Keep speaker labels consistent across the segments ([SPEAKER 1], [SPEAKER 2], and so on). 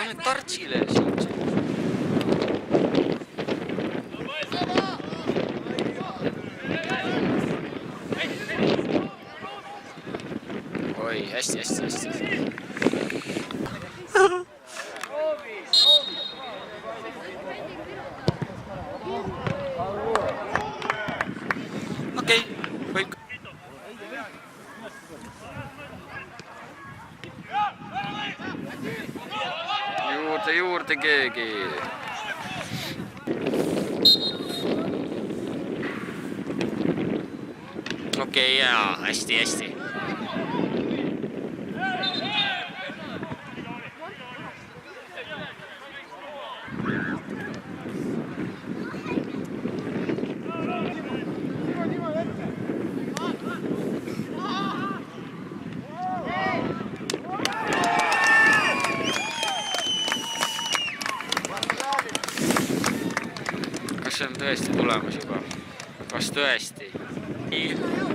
[SPEAKER 1] Pane tartsile siin. Oi, hästi. Okei, võib. Juurde keegi. Okei, jaa, hästi. Kas see on tõesti tulemas juba? Kas tõesti?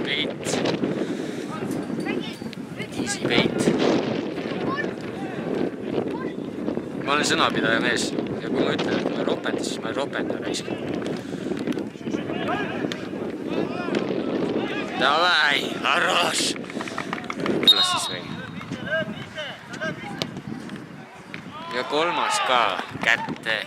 [SPEAKER 1] Peit. Easy peit. Ma olen sõnapidaja mees ja kui ma ütlen, et ma olen ropend, siis ma olen ropend ja raisk. Davai, arroš! Kuulas siis või? Ja kolmas ka kätte.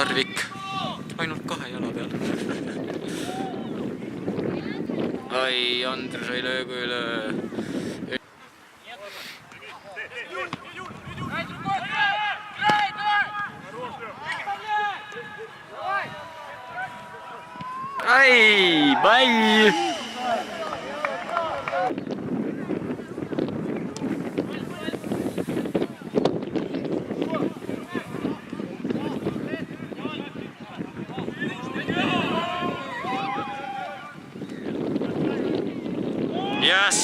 [SPEAKER 1] Tarvik, ainult 2 jala peal. Ai, Andres ei löö kui löö. Ai, bye! Yes!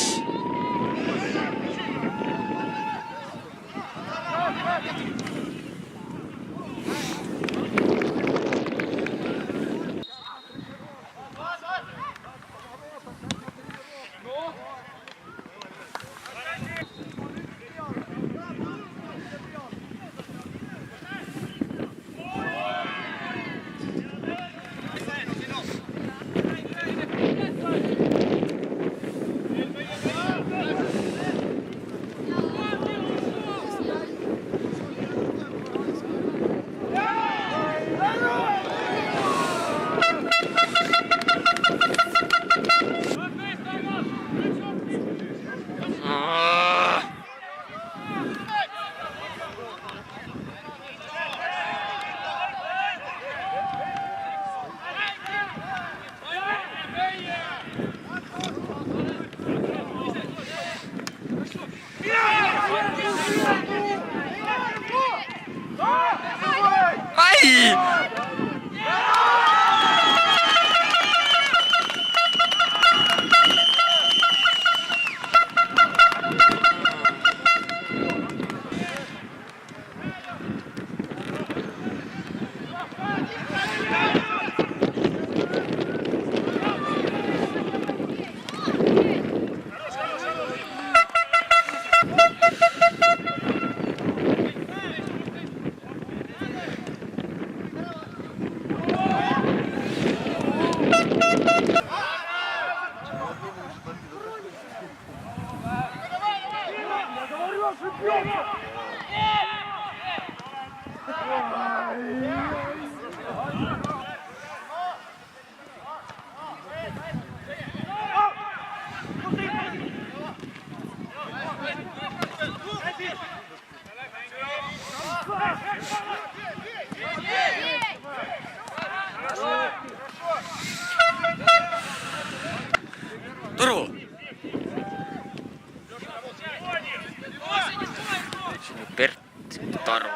[SPEAKER 1] Taru.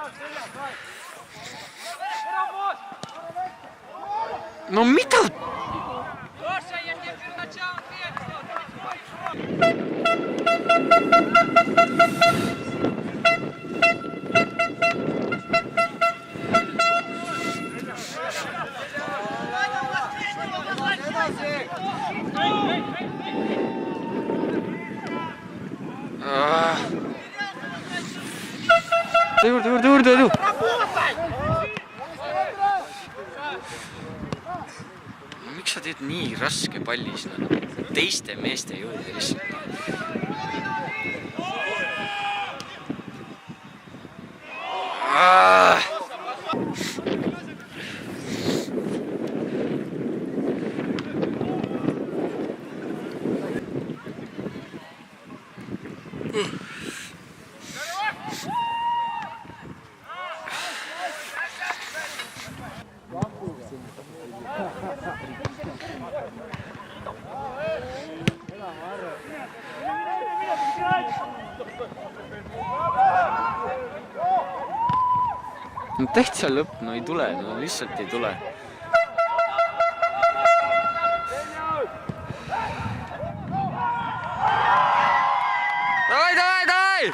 [SPEAKER 1] No mida? Juurde. Miks sa teed nii raske palli sinna teiste meeste juurde lihtsalt? No tähtsa lõpp, no ei tule, no lihtsalt ei tule. Davai!